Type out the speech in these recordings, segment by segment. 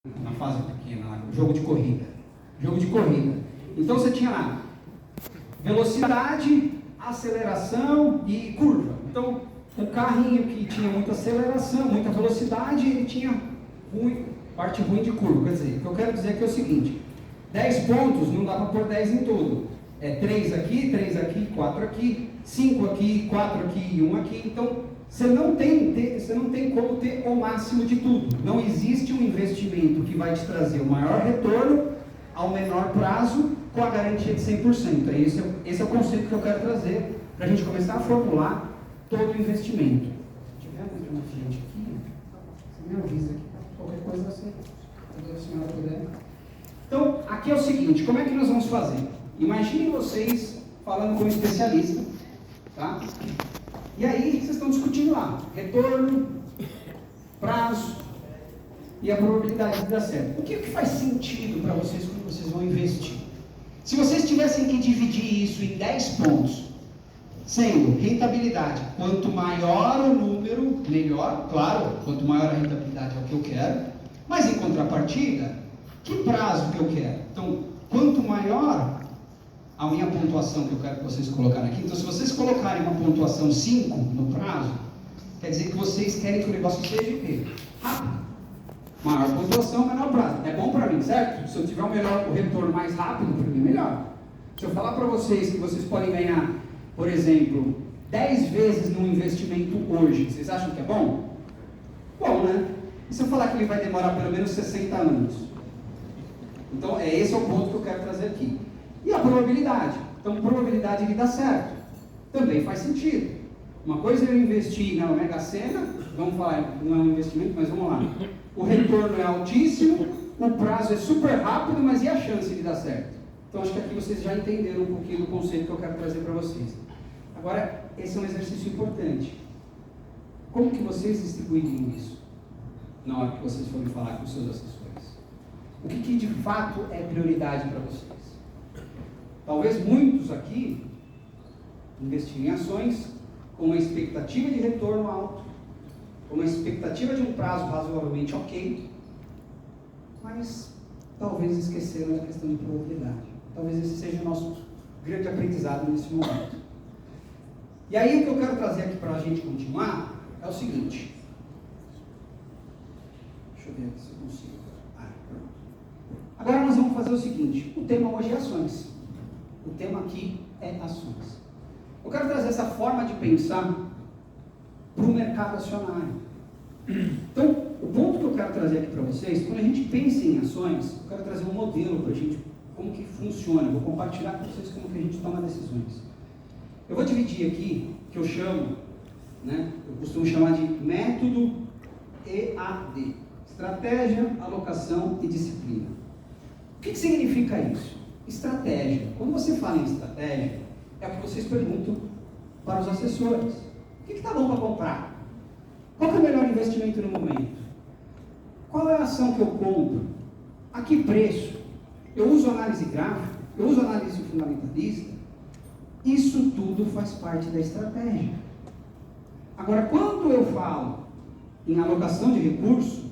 na fase pequena, jogo de corrida. Então você tinha lá velocidade, aceleração e curva. Então o carrinho que tinha muita aceleração, muita velocidade, ele tinha parte ruim de curva. Quer dizer, o que eu quero dizer aqui é o seguinte: 10 pontos não dá para pôr 10 em todo. É 3 aqui, 4 aqui, 5 aqui, 4 aqui e 1 aqui. Então você não tem como ter o máximo de tudo. Não existe um investimento que vai te trazer o maior retorno ao menor prazo com a garantia de 100%. Esse é o conceito que eu quero trazer para a gente começar a formular todo o investimento. Se tiver uma gente aqui, você me avisa aqui. Qualquer coisa você, se a senhora puder. Então, aqui é o seguinte: como é que nós vamos fazer? Imaginem vocês falando com um especialista, tá? E aí vocês estão discutindo lá retorno, prazo e a probabilidade de dar certo. O que faz sentido para vocês quando vocês vão investir? Se vocês tivessem que dividir isso em 10 pontos, sendo rentabilidade, quanto maior o número, melhor, claro, quanto maior a rentabilidade é o que eu quero, mas em contrapartida, que prazo que eu quero? Então, quanto maior a minha pontuação que eu quero que vocês colocarem aqui, então se vocês colocarem uma pontuação 5 no prazo, quer dizer que vocês querem que o negócio seja rápido. Maior pontuação, menor prazo. É bom para mim, certo? Se eu tiver o retorno mais rápido, para mim melhor. Se eu falar para vocês que vocês podem ganhar, por exemplo, 10 vezes num investimento hoje, vocês acham que é bom? Bom, né? E se eu falar que ele vai demorar pelo menos 60 anos? Então, esse é o ponto que eu quero trazer aqui. E a probabilidade? Então, probabilidade de dar certo também faz sentido. Uma coisa é eu investir na Mega Sena, vamos falar, não é um investimento, mas vamos lá. O retorno é altíssimo, o prazo é super rápido, mas e a chance de dar certo? Então, acho que aqui vocês já entenderam um pouquinho do conceito que eu quero trazer para vocês. Agora, esse é um exercício importante. Como que vocês distribuiriam isso na hora que vocês forem falar com os seus assessores? O que de fato é prioridade para vocês? Talvez muitos aqui investirem em ações com uma expectativa de retorno alto, com uma expectativa de um prazo razoavelmente ok, mas talvez esqueceram da questão de probabilidade. Talvez esse seja o nosso grande aprendizado nesse momento. E aí o que eu quero trazer aqui para a gente continuar é o seguinte. Deixa eu ver aqui se eu consigo. Agora nós vamos fazer o seguinte: o tema hoje é ações. O tema aqui é ações. Eu quero trazer essa forma de pensar para o mercado acionário. Então, o ponto que eu quero trazer aqui para vocês, quando a gente pensa em ações, eu quero trazer um modelo para a gente, como que funciona. Eu vou compartilhar com vocês como que a gente toma decisões. Eu vou dividir aqui, que eu chamo, eu costumo chamar de método EAD. Estratégia, alocação e disciplina. O que significa isso? Estratégia. Quando você fala em estratégia, é o que vocês perguntam para os assessores. O que está bom para comprar? Qual é o melhor investimento no momento? Qual é a ação que eu compro? A que preço? Eu uso análise gráfica? Eu uso análise fundamentalista? Isso tudo faz parte da estratégia. Agora, quando eu falo em alocação de recursos,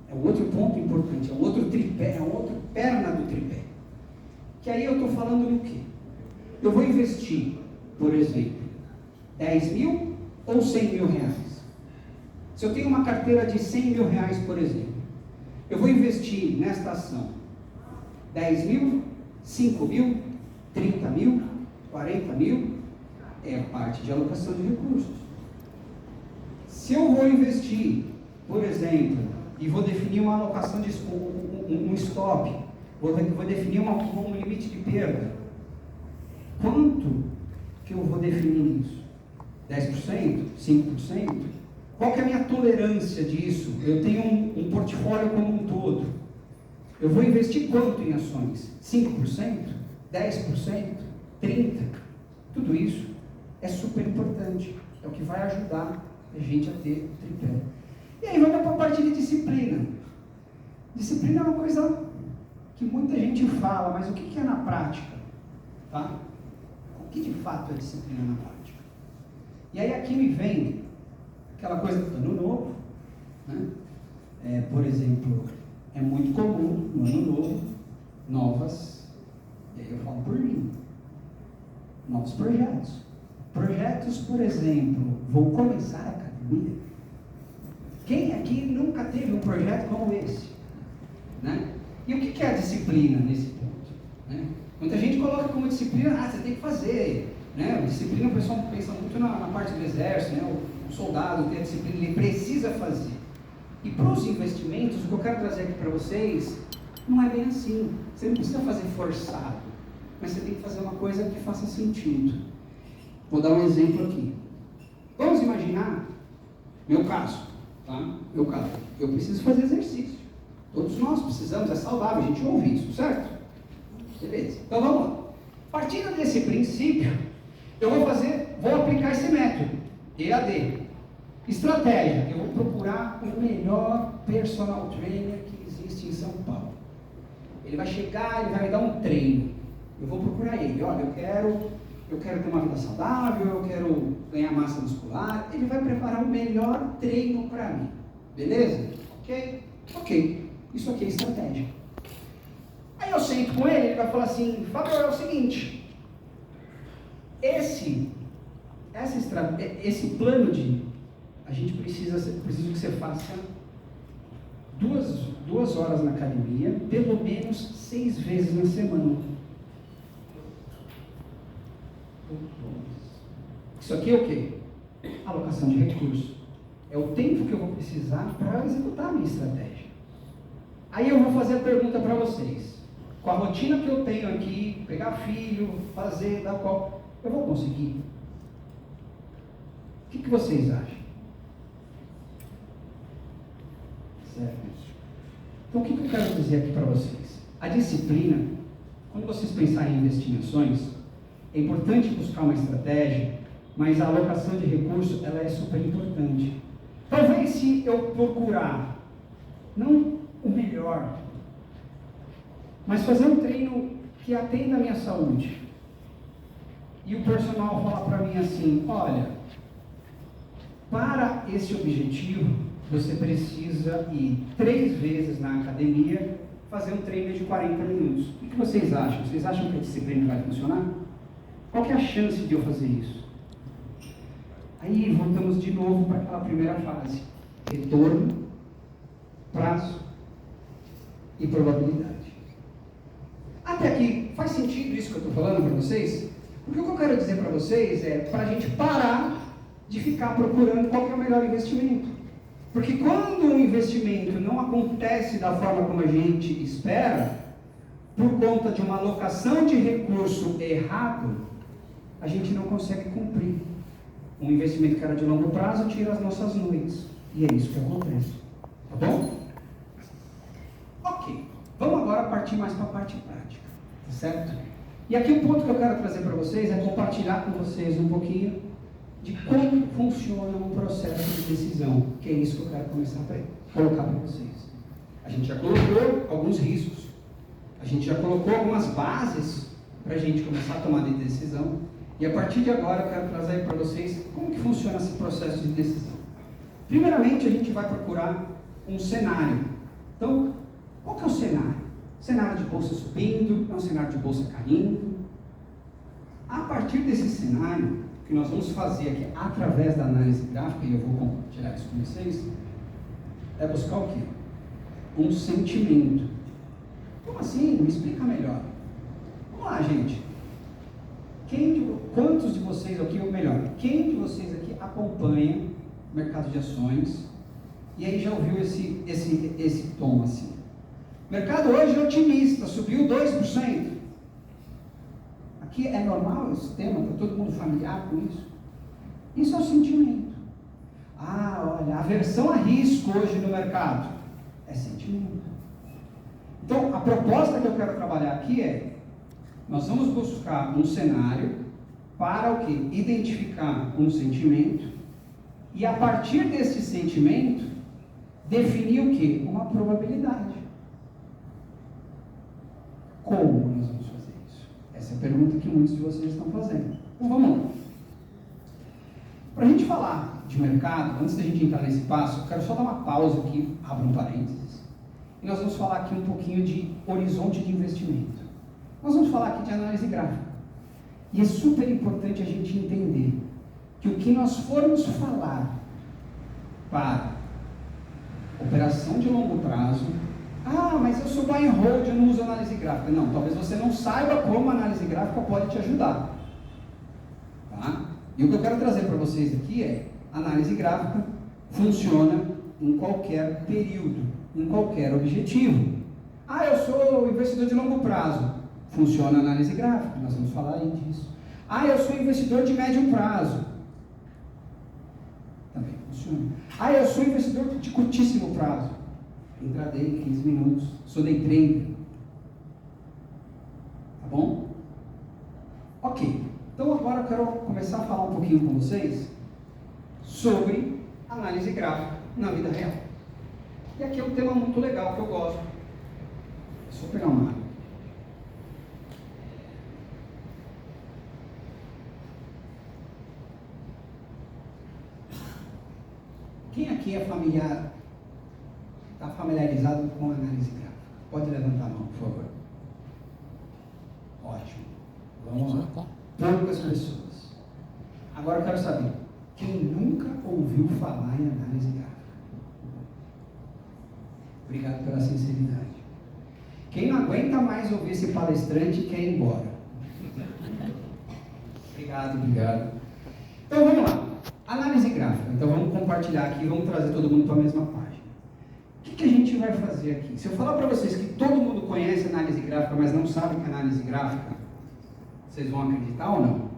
é um outro ponto importante, é um outro tripé, é uma outra perna do tripé. Que aí eu estou falando no quê? Eu vou investir, por exemplo, 10 mil ou 100 mil reais? Se eu tenho uma carteira de 100 mil reais, por exemplo, eu vou investir nesta ação 10 mil, 5 mil, 30 mil, 40 mil, é a parte de alocação de recursos. Se eu vou investir, por exemplo, e vou definir uma alocação de um stop, vou definir um limite de perda, quanto que eu vou definir isso? 10%? 5%? Qual que é a minha tolerância disso? Eu tenho um portfólio como um todo. Eu vou investir quanto em ações? 5%? 10%? 30%? Tudo isso é super importante. É o que vai ajudar a gente a ter o tripé. E aí vamos para a parte de disciplina. Disciplina é uma coisa que muita gente fala, mas o que é na prática? Tá? O que de fato é disciplina na prática? E aí aqui me vem aquela coisa do ano novo, por exemplo, é muito comum no ano novo, e aí eu falo por mim, novos projetos. Projetos, por exemplo, vou começar a academia. Quem aqui nunca teve um projeto como esse? Né? E o que é a disciplina nesse ponto? Né? Muita gente coloca como disciplina, você tem que fazer. Né? A disciplina, o pessoal pensa muito na parte do exército, né? O soldado tem a disciplina, ele precisa fazer. E para os investimentos, o que eu quero trazer aqui para vocês, não é bem assim. Você não precisa fazer forçado, mas você tem que fazer uma coisa que faça sentido. Vou dar um exemplo aqui. Vamos imaginar, meu caso, tá? Meu caso, eu preciso fazer exercício. Todos nós precisamos, é saudável, a gente ouve isso, certo? Beleza, então vamos lá. Partindo desse princípio, eu vou aplicar esse método, EAD. Estratégia, eu vou procurar o melhor personal trainer que existe em São Paulo. Ele vai chegar, ele vai me dar um treino. Eu vou procurar ele, olha, eu quero ter uma vida saudável, eu quero ganhar massa muscular. Ele vai preparar o melhor treino para mim. Beleza? Ok? Ok. Isso aqui é estratégia. Aí eu sento com ele, ele vai falar assim, Fábio, é o seguinte, esse plano a gente precisa que você faça 2 horas na academia, pelo menos 6 vezes na semana. Isso aqui é o quê? Alocação de recursos. É o tempo que eu vou precisar para executar a minha estratégia. Aí eu vou fazer a pergunta para vocês. Com a rotina que eu tenho aqui, pegar filho, fazer, dar qual, eu vou conseguir? O que vocês acham? Certo? Então o que eu quero dizer aqui para vocês? A disciplina, quando vocês pensarem em investir em ações, é importante buscar uma estratégia, mas a alocação de recursos, ela é super importante. Talvez se eu procurar, não o melhor, mas fazer um treino que atenda a minha saúde, e o personal falar para mim assim, olha, para esse objetivo, você precisa ir 3 vezes na academia, fazer um treino de 40 minutos. O que vocês acham? Vocês acham que a disciplina vai funcionar? Qual que é a chance de eu fazer isso? Aí voltamos de novo para aquela primeira fase. Retorno, prazo e probabilidade. Até aqui, faz sentido isso que eu estou falando para vocês? Porque o que eu quero dizer para vocês é para a gente parar de ficar procurando qual que é o melhor investimento. Porque quando um investimento não acontece da forma como a gente espera, por conta de uma alocação de recurso errado, a gente não consegue cumprir. Um investimento que era de longo prazo tira as nossas noites. E é isso que acontece. Tá bom? Ok. Vamos agora partir mais para a parte prática. Tá certo? E aqui o ponto que eu quero trazer para vocês é compartilhar com vocês um pouquinho de como funciona um processo de decisão. Que é isso que eu quero começar a colocar para vocês. A gente já colocou alguns riscos. A gente já colocou algumas bases para a gente começar a tomar de decisão. E a partir de agora eu quero trazer para vocês como que funciona esse processo de decisão. Primeiramente a gente vai procurar um cenário. Então, qual que é o cenário? Cenário de bolsa subindo, é um cenário de bolsa caindo. A partir desse cenário, que nós vamos fazer aqui através da análise gráfica, e eu vou compartilhar isso com vocês, é buscar o quê? Um sentimento. Como assim? Me explica melhor. Vamos lá, gente. Quantos de vocês aqui, ou melhor, quem de vocês aqui acompanha o mercado de ações e aí já ouviu esse tom assim? O mercado hoje é otimista, subiu 2%. Aqui é normal esse tema, está todo mundo familiar com isso? Isso é o sentimento. Ah, olha, aversão a risco hoje no mercado é sentimento. Então, a proposta que eu quero trabalhar aqui é, nós vamos buscar um cenário para o quê? Identificar um sentimento e a partir desse sentimento definir o quê? Uma probabilidade. Como nós vamos fazer isso? Essa é a pergunta que muitos de vocês estão fazendo. Então vamos lá. Para a gente falar de mercado, antes da gente entrar nesse passo, eu quero só dar uma pausa aqui, abro um parênteses, e nós vamos falar aqui um pouquinho de horizonte de investimento. Nós vamos falar aqui de análise gráfica. E é super importante a gente entender que o que nós formos falar para operação de longo prazo, mas eu sou buy and hold, eu não uso análise gráfica. Não, talvez você não saiba como a análise gráfica pode te ajudar. Tá? E o que eu quero trazer para vocês aqui é, análise gráfica funciona em qualquer período, em qualquer objetivo. Eu sou investidor de longo prazo. Funciona a análise gráfica, nós vamos falar aí disso. Eu sou investidor de médio prazo. Também funciona. Eu sou investidor de curtíssimo prazo. Intraday, 15 minutos. Sou day trader. Tá bom? Ok. Então agora eu quero começar a falar um pouquinho com vocês sobre análise gráfica na vida real. E aqui é um tema muito legal que eu gosto. É só pegar uma água. Quem aqui é está familiarizado com análise gráfica? Pode levantar a mão, por favor. Ótimo. Vamos lá. Poucas pessoas. Agora eu quero saber, quem nunca ouviu falar em análise gráfica? Obrigado pela sinceridade. Quem não aguenta mais ouvir esse palestrante quer ir embora. Obrigado. Então vamos lá. Análise gráfica. Então vamos compartilhar aqui, vamos trazer todo mundo para a mesma página. O que a gente vai fazer aqui? Se eu falar para vocês que todo mundo conhece análise gráfica, mas não sabe o que é análise gráfica, vocês vão acreditar ou não?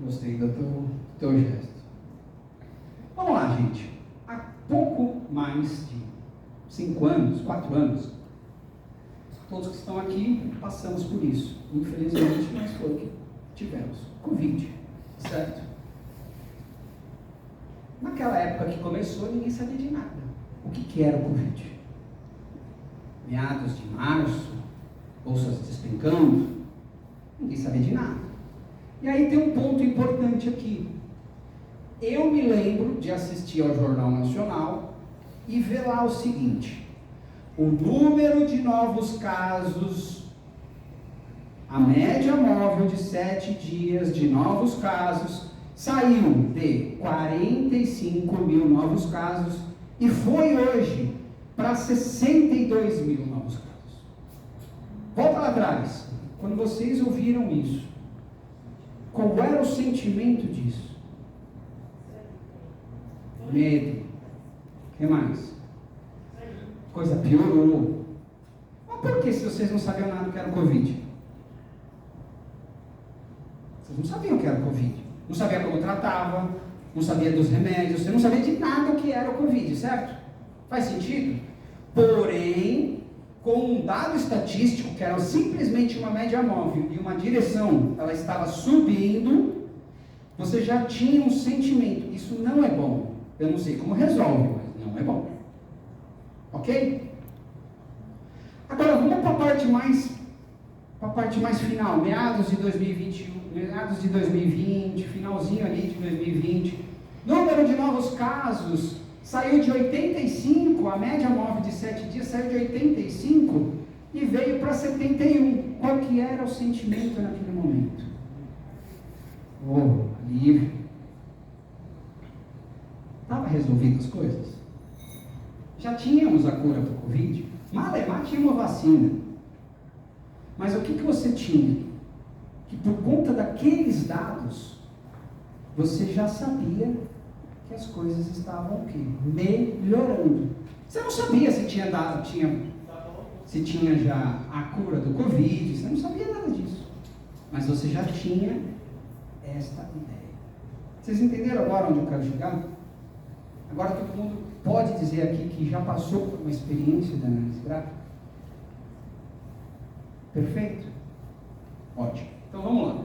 Gostei do teu gesto. Vamos lá, gente. Há pouco mais de 5 anos, 4 anos, todos que estão aqui passamos por isso. Infelizmente, mas foi o que tivemos. Covid, certo? Naquela época que começou, ninguém sabia de nada. O que era o Covid? Meados de março, bolsas despencando, ninguém sabia de nada. E aí tem um ponto importante aqui. Eu me lembro de assistir ao Jornal Nacional e ver lá o seguinte: o número de novos casos, a média móvel de 7 dias de novos casos, saiu de 45 mil novos casos e foi hoje para 62 mil novos casos. Volta lá atrás, quando vocês ouviram isso, qual era o sentimento disso? Medo. O que mais? Coisa piorou. Mas por que, se vocês não sabiam nada do que era o Covid? Vocês não sabiam o que era o Covid. Não sabia como tratava, não sabia dos remédios, você não sabia de nada o que era o Covid, certo? Faz sentido? Porém, com um dado estatístico, que era simplesmente uma média móvel e uma direção, ela estava subindo, você já tinha um sentimento: isso não é bom. Eu não sei como resolve, mas não é bom. Ok? Agora vamos para a parte mais final, meados de 2021, meados de 2020, finalzinho ali de 2020. Número de novos casos saiu de 85, a média móvel de 7 dias saiu de 85 e veio para 71. Qual que era o sentimento naquele momento? Alívio. Estava resolvidas as coisas? Já tínhamos a cura para o Covid? Malemar tinha uma vacina. Mas o que você tinha? Que por conta daqueles dados, você já sabia que as coisas estavam o quê? Melhorando. Você não sabia se tinha já a cura do Covid, você não sabia nada disso. Mas você já tinha esta ideia. Vocês entenderam agora onde eu quero chegar? Agora todo mundo pode dizer aqui que já passou por uma experiência de análise gráfica? Perfeito? Ótimo. Então vamos lá.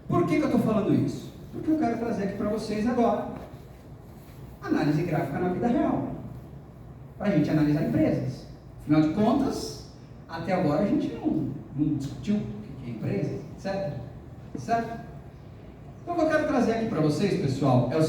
Por que eu estou falando isso? Porque eu quero trazer aqui para vocês agora análise gráfica na vida real, para a gente analisar empresas. Afinal de contas, até agora a gente não discutiu o que é empresa, certo? Então o que eu quero trazer aqui para vocês, pessoal, é o seguinte.